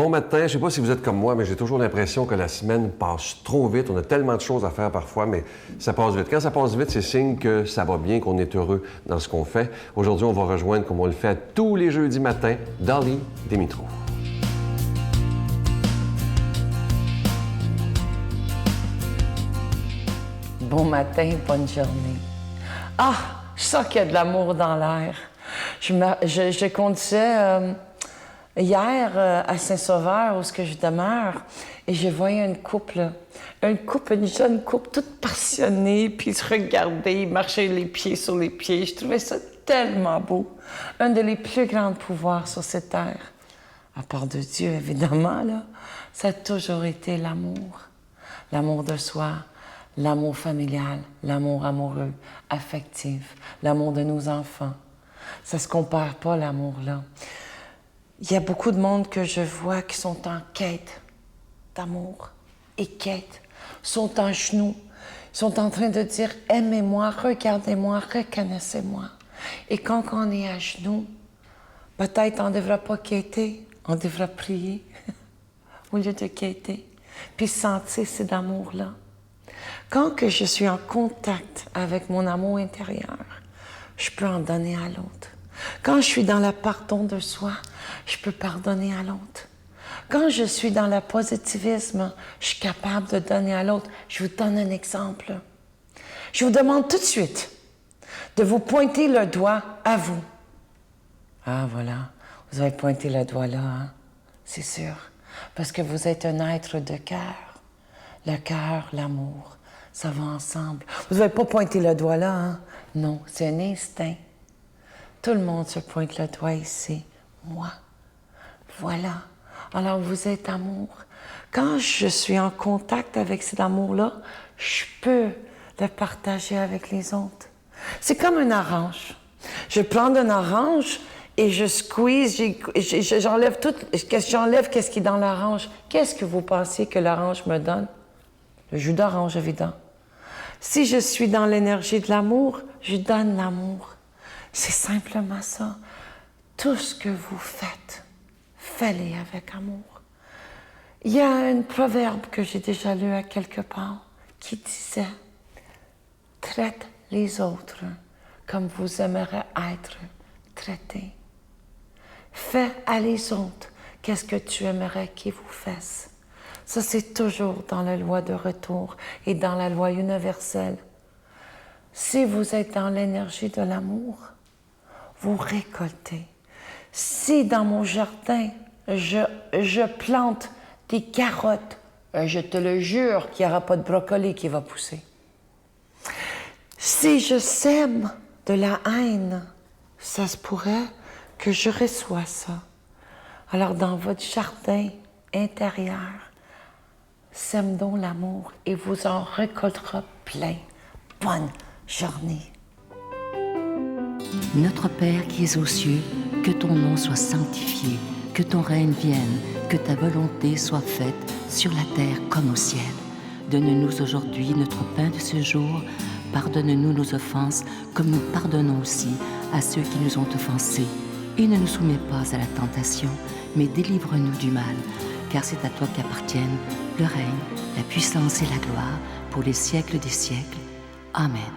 bon matin. Je ne sais pas si vous êtes comme moi, mais j'ai toujours l'impression que la semaine passe trop vite. On a tellement de choses à faire parfois, mais ça passe vite. Quand ça passe vite, c'est signe que ça va bien, qu'on est heureux dans ce qu'on fait. Aujourd'hui, on va rejoindre, comme on le fait tous les jeudis matins, Dolly Dimitrov. Bon matin, bonne journée. Ah, je sens qu'il y a de l'amour dans l'air. Je conduisais hier à Saint-Sauveur, où je demeure, et je voyais une jeune couple toute passionnée, puis ils se regardaient, ils marchaient les pieds sur les pieds. Je trouvais ça tellement beau. Un des plus grands pouvoirs sur cette terre, à part de Dieu, évidemment, là, ça a toujours été l'amour. L'amour de soi, l'amour familial, l'amour amoureux, affectif, l'amour de nos enfants. Ça ne se compare pas, l'amour-là. Il y a beaucoup de monde que je vois qui sont en quête d'amour et sont en genoux, sont en train de dire « aimez-moi, regardez-moi, reconnaissez-moi ». Et quand on est à genoux, peut-être on ne devra pas quêter, on devra prier au lieu de quêter, puis sentir cet amour-là. Quand que je suis en contact avec mon amour intérieur, je peux en donner à l'autre. Quand je suis dans le pardon de soi, je peux pardonner à l'autre. Quand je suis dans le positivisme, je suis capable de donner à l'autre. Je vous donne un exemple. Je vous demande tout de suite de vous pointer le doigt à vous. Ah, voilà, vous avez pointé le doigt là, hein? C'est sûr, parce que vous êtes un être de cœur. Le cœur, l'amour, ça va ensemble. Vous n'avez pas pointé le doigt là, hein? Non, c'est un instinct. Tout le monde se pointe le doigt ici. Moi. Voilà. Alors, vous êtes amour. Quand je suis en contact avec cet amour-là, je peux le partager avec les autres. C'est comme une orange. Je prends une orange et je squeeze, j'enlève tout, qu'est-ce qui est dans l'orange. Qu'est-ce que vous pensez que l'orange me donne? Le jus d'orange, évident. Si je suis dans l'énergie de l'amour, je donne l'amour. C'est simplement ça. Tout ce que vous faites, faites-le avec amour. Il y a un proverbe que j'ai déjà lu à quelque part qui disait « Traite les autres comme vous aimeriez être traités. Fais à les autres qu'est-ce que tu aimerais qu'ils vous fassent. » Ça, c'est toujours dans la loi de retour et dans la loi universelle. Si vous êtes dans l'énergie de l'amour, vous récoltez. Si dans mon jardin, je plante des carottes, je te le jure qu'il n'y aura pas de brocoli qui va pousser. Si je sème de la haine, ça se pourrait que je reçois ça. Alors dans votre jardin intérieur, sème donc l'amour et vous en récoltera plein. Bonne journée. Notre Père qui es aux cieux, que ton nom soit sanctifié, que ton règne vienne, que ta volonté soit faite sur la terre comme au ciel. Donne-nous aujourd'hui notre pain de ce jour. Pardonne-nous nos offenses, comme nous pardonnons aussi à ceux qui nous ont offensés. Et ne nous soumets pas à la tentation, mais délivre-nous du mal, car c'est à toi qu'appartiennent le règne, la puissance et la gloire pour les siècles des siècles. Amen.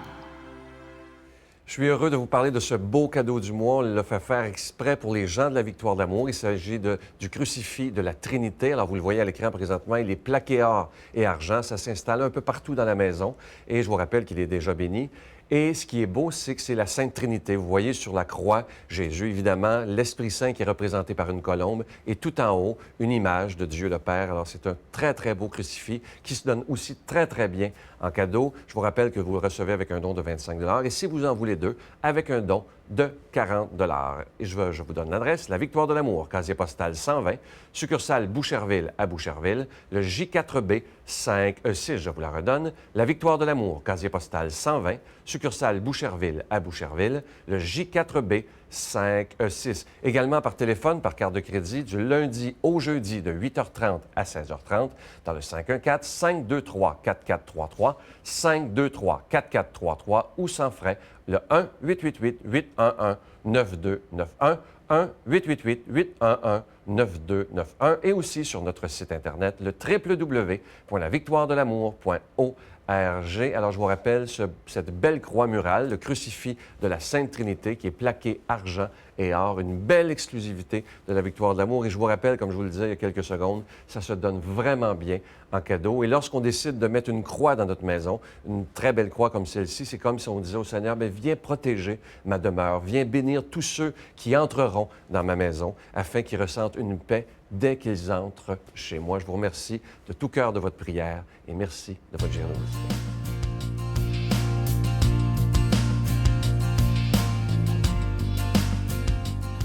Je suis heureux de vous parler de ce beau cadeau du mois. On l'a fait faire exprès pour les gens de la Victoire d'amour. Il s'agit du crucifix de la Trinité. Alors, vous le voyez à l'écran présentement, il est plaqué or et argent. Ça s'installe un peu partout dans la maison. Et je vous rappelle qu'il est déjà béni. Et ce qui est beau, c'est que c'est la Sainte Trinité. Vous voyez sur la croix, Jésus, évidemment, l'Esprit Saint qui est représenté par une colombe, et tout en haut, une image de Dieu le Père. Alors, c'est un très, très beau crucifix qui se donne aussi très, très bien en cadeau. Je vous rappelle que vous le recevez avec un don de 25 $. Et si vous en voulez deux, avec un don de 40 $. Et je vous donne l'adresse, la Victoire de l'amour, casier postal 120, succursale Boucherville à Boucherville, le J4B 5E6, je vous la redonne, la Victoire de l'amour, casier postal 120, succursale Boucherville à Boucherville, le J4B 5E6. Également par téléphone, par carte de crédit, du lundi au jeudi de 8h30 à 16h30 dans le 514-523-4433, 523-4433 ou sans frais, le 1-888-811-9291, 1-888-811-9291. 9291 et aussi sur notre site Internet, le www.lavictoiredelamour.org. Alors, je vous rappelle cette belle croix murale, le crucifix de la Sainte Trinité qui est plaqué argent et or, une belle exclusivité de la Victoire de l'amour. Et je vous rappelle, comme je vous le disais il y a quelques secondes, ça se donne vraiment bien en cadeau. Et lorsqu'on décide de mettre une croix dans notre maison, une très belle croix comme celle-ci, c'est comme si on disait au Seigneur, bien, viens protéger ma demeure, viens bénir tous ceux qui entreront dans ma maison afin qu'ils ressentent une paix dès qu'ils entrent chez moi. Je vous remercie de tout cœur de votre prière et merci de votre générosité.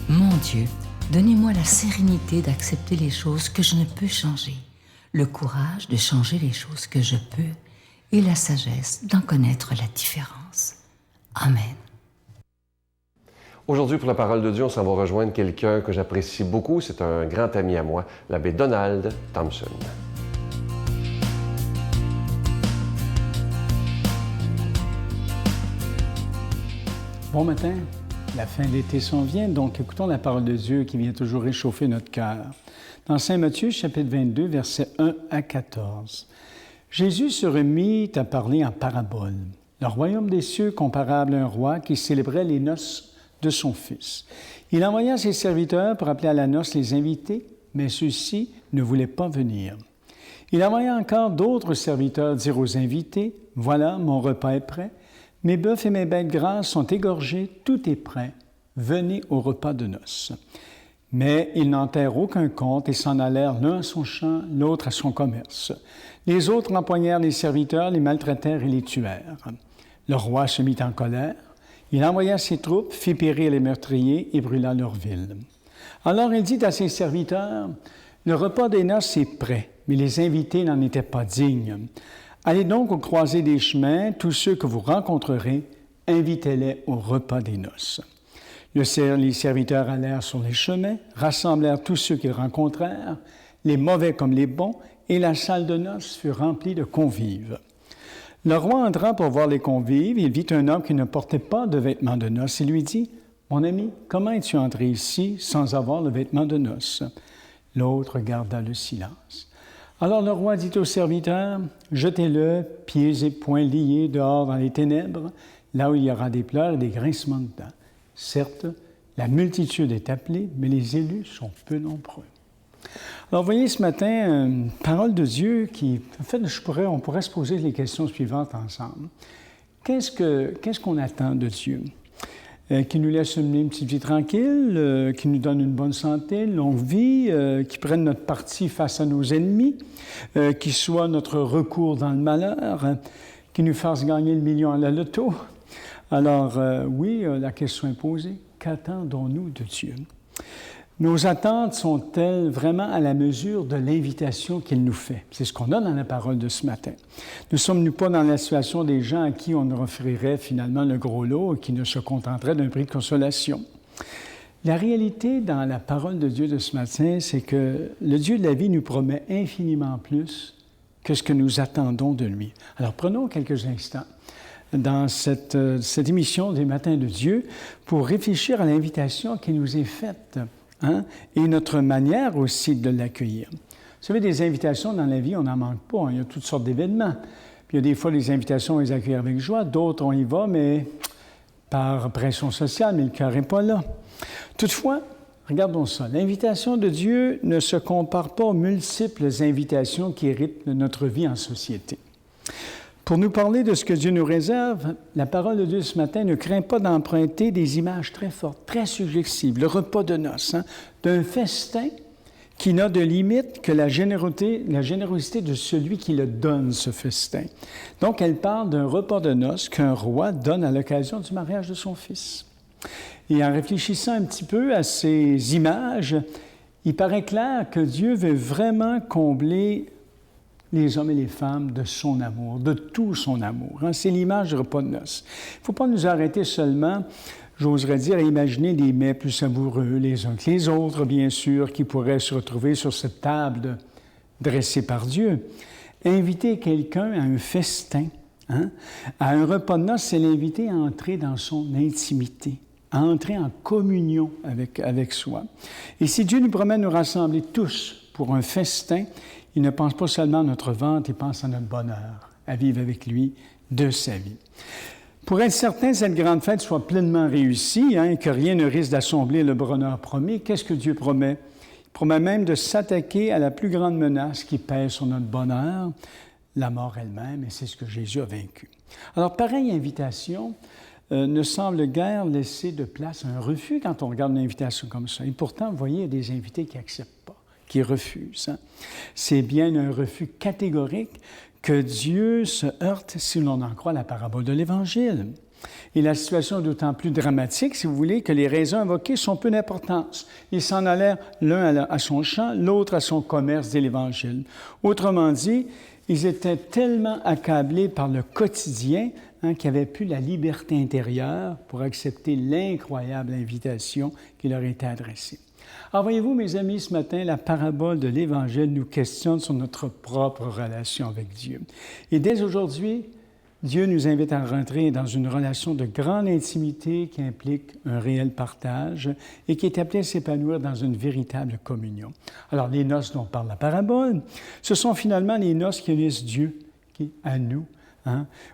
Mon Dieu, donnez-moi la sérénité d'accepter les choses que je ne peux changer, le courage de changer les choses que je peux et la sagesse d'en connaître la différence. Amen. Aujourd'hui, pour la parole de Dieu, on s'en va rejoindre quelqu'un que j'apprécie beaucoup. C'est un grand ami à moi, l'abbé Donald Thompson. Bon matin, la fin de l'été s'en vient, donc écoutons la parole de Dieu qui vient toujours réchauffer notre cœur. Dans Saint Matthieu, chapitre 22, versets 1 à 14. Jésus se remit à parler en parabole. Le royaume des cieux comparable à un roi qui célébrait les noces de son fils. Il envoya ses serviteurs pour appeler à la noce les invités, mais ceux-ci ne voulaient pas venir. Il envoya encore d'autres serviteurs dire aux invités, « Voilà, mon repas est prêt, mes bœufs et mes bêtes grasses sont égorgés, tout est prêt, venez au repas de noces. » Mais ils n'en tinrent aucun compte et s'en allèrent l'un à son champ, l'autre à son commerce. Les autres empoignèrent les serviteurs, les maltraitèrent et les tuèrent. Le roi se mit en colère. Il envoya ses troupes, fit périr les meurtriers et brûla leur ville. Alors il dit à ses serviteurs, « Le repas des noces est prêt, mais les invités n'en étaient pas dignes. Allez donc au croisées des chemins, tous ceux que vous rencontrerez, invitez-les au repas des noces. » Les serviteurs allèrent sur les chemins, rassemblèrent tous ceux qu'ils rencontrèrent, les mauvais comme les bons, et la salle de noces fut remplie de convives. Le roi entra pour voir les convives. Il vit un homme qui ne portait pas de vêtements de noces et lui dit, « Mon ami, comment es-tu entré ici sans avoir le vêtement de noces? » L'autre garda le silence. Alors le roi dit au serviteur, « Jetez-le, pieds et poings liés, dehors dans les ténèbres, là où il y aura des pleurs et des grincements de dents. Certes, la multitude est appelée, mais les élus sont peu nombreux. » Alors, vous voyez ce matin, une parole de Dieu qui, en fait, on pourrait se poser les questions suivantes ensemble. Qu'est-ce qu'on attend de Dieu? Qui nous laisse mener une petite vie tranquille, qui nous donne une bonne santé, une longue vie, qui prenne notre parti face à nos ennemis, qui soit notre recours dans le malheur, qui nous fasse gagner le million à la loto. Alors, oui, la question est posée. Qu'attendons-nous de Dieu? Nos attentes sont-elles vraiment à la mesure de l'invitation qu'il nous fait? C'est ce qu'on a dans la parole de ce matin. Ne sommes-nous pas dans la situation des gens à qui on offrirait finalement le gros lot et qui ne se contenteraient d'un prix de consolation? La réalité dans la parole de Dieu de ce matin, c'est que le Dieu de la vie nous promet infiniment plus que ce que nous attendons de lui. Alors prenons quelques instants dans cette émission des Matins de Dieu pour réfléchir à l'invitation qui nous est faite. Et notre manière aussi de l'accueillir. Vous savez, des invitations dans la vie, on n'en manque pas. Il y a toutes sortes d'événements. Puis il y a des fois, les invitations, on les accueille avec joie. D'autres, on y va, mais par pression sociale, mais le cœur n'est pas là. Toutefois, regardons ça. L'invitation de Dieu ne se compare pas aux multiples invitations qui rythment notre vie en société. Pour nous parler de ce que Dieu nous réserve, la parole de Dieu ce matin ne craint pas d'emprunter des images très fortes, très suggestives. Le repas de noces, d'un festin qui n'a de limite que la générosité de celui qui le donne, ce festin. Donc, elle parle d'un repas de noces qu'un roi donne à l'occasion du mariage de son fils. Et en réfléchissant un petit peu à ces images, il paraît clair que Dieu veut vraiment combler les hommes et les femmes de son amour, de tout son amour. C'est l'image du repas de noces. Il ne faut pas nous arrêter seulement, j'oserais dire, à imaginer des mets plus savoureux les uns que les autres, bien sûr, qui pourraient se retrouver sur cette table dressée par Dieu. Inviter quelqu'un à un festin, à un repas de noces, c'est l'inviter à entrer dans son intimité, à entrer en communion avec soi. Et si Dieu nous promet de nous rassembler tous pour un festin, il ne pense pas seulement à notre ventre, il pense à notre bonheur, à vivre avec lui de sa vie. Pour être certain que cette grande fête soit pleinement réussie, et que rien ne risque d'assombrir le bonheur promis, qu'est-ce que Dieu promet? Il promet même de s'attaquer à la plus grande menace qui pèse sur notre bonheur, la mort elle-même, et c'est ce que Jésus a vaincu. Alors, pareille invitation ne semble guère laisser de place à un refus quand on regarde une invitation comme ça. Et pourtant, vous voyez, il y a des invités qui n'acceptent pas, qui refusent. C'est bien un refus catégorique que Dieu se heurte, si l'on en croit la parabole de l'Évangile. Et la situation est d'autant plus dramatique, si vous voulez, que les raisons invoquées sont peu d'importance. Ils s'en allèrent l'un à son champ, l'autre à son commerce, dit l'Évangile. Autrement dit, ils étaient tellement accablés par le quotidien qu'ils n'avaient plus la liberté intérieure pour accepter l'incroyable invitation qui leur était adressée. Alors, voyez-vous, mes amis, ce matin, la parabole de l'Évangile nous questionne sur notre propre relation avec Dieu. Et dès aujourd'hui, Dieu nous invite à rentrer dans une relation de grande intimité qui implique un réel partage et qui est appelée à s'épanouir dans une véritable communion. Alors, les noces dont parle la parabole, ce sont finalement les noces qui unissent Dieu à nous,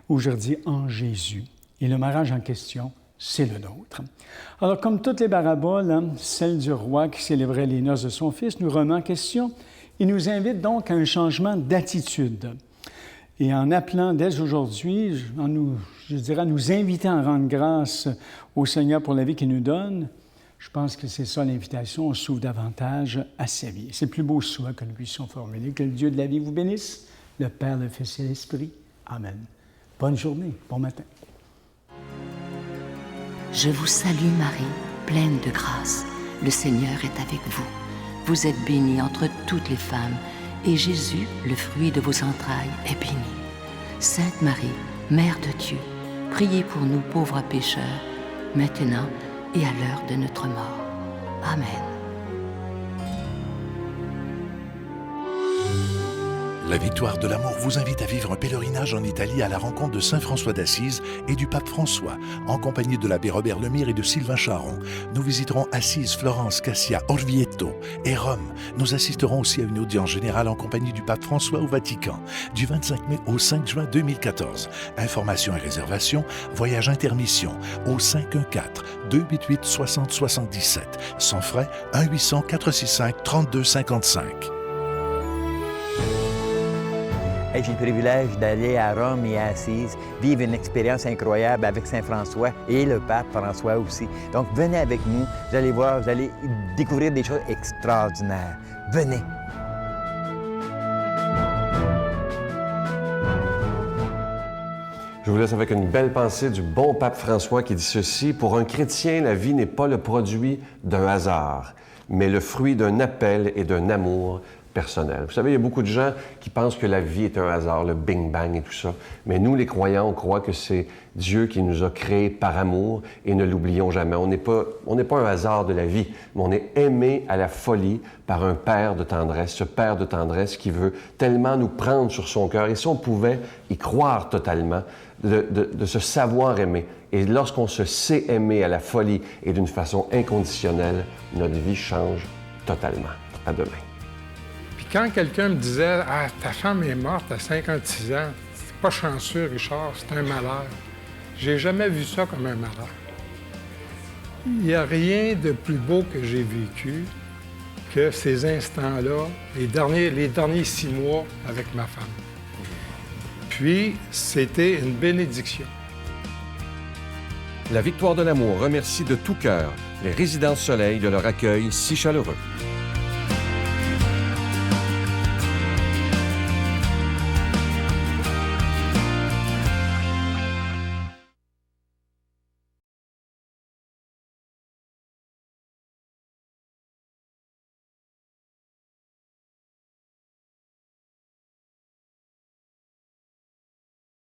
aujourd'hui en Jésus. Et le mariage en question, c'est le nôtre. Alors, comme toutes les paraboles, celle du roi qui célébrait les noces de son fils nous remet en question et nous invite donc à un changement d'attitude. Et en appelant dès aujourd'hui, nous invitant à rendre grâce au Seigneur pour la vie qu'il nous donne, je pense que c'est ça l'invitation, on s'ouvre davantage à sa vie. C'est le plus beau souhait que nous puissions formuler. Que le Dieu de la vie vous bénisse, le Père, le Fils et l'Esprit. Amen. Bonne journée, bon matin. Je vous salue Marie, pleine de grâce. Le Seigneur est avec vous. Vous êtes bénie entre toutes les femmes, et Jésus, le fruit de vos entrailles, est béni. Sainte Marie, Mère de Dieu, priez pour nous pauvres pécheurs, maintenant et à l'heure de notre mort. Amen. La Victoire de l'amour vous invite à vivre un pèlerinage en Italie à la rencontre de Saint François d'Assise et du pape François, en compagnie de l'abbé Robert Lemire et de Sylvain Charon. Nous visiterons Assise, Florence, Cassia, Orvieto et Rome. Nous assisterons aussi à une audience générale en compagnie du pape François au Vatican, du 25 mai au 5 juin 2014. Informations et réservations, voyage intermission au 514-288-6077. Sans frais, 1-800-465-3255. J'ai le privilège d'aller à Rome et à Assise, vivre une expérience incroyable avec Saint François et le pape François aussi. Donc, venez avec nous, vous allez voir, vous allez découvrir des choses extraordinaires. Venez! Je vous laisse avec une belle pensée du bon pape François qui dit ceci: « Pour un chrétien, la vie n'est pas le produit d'un hasard, mais le fruit d'un appel et d'un amour personnel. » Vous savez, il y a beaucoup de gens qui pensent que la vie est un hasard, le bing-bang et tout ça. Mais nous, les croyants, on croit que c'est Dieu qui nous a créés par amour et ne l'oublions jamais. On n'est pas un hasard de la vie, mais on est aimé à la folie par un Père de tendresse, ce Père de tendresse qui veut tellement nous prendre sur son cœur. Et si on pouvait y croire totalement, de se savoir aimer. Et lorsqu'on se sait aimer à la folie et d'une façon inconditionnelle, notre vie change totalement. À demain. Quand quelqu'un me disait « Ah, ta femme est morte à 56 ans, c'est pas chanceux, Richard, c'est un malheur. » J'ai jamais vu ça comme un malheur. Il n'y a rien de plus beau que j'ai vécu que ces instants-là, les derniers 6 mois avec ma femme. Puis, c'était une bénédiction. La Victoire de l'amour remercie de tout cœur les Résidences Soleil de leur accueil si chaleureux.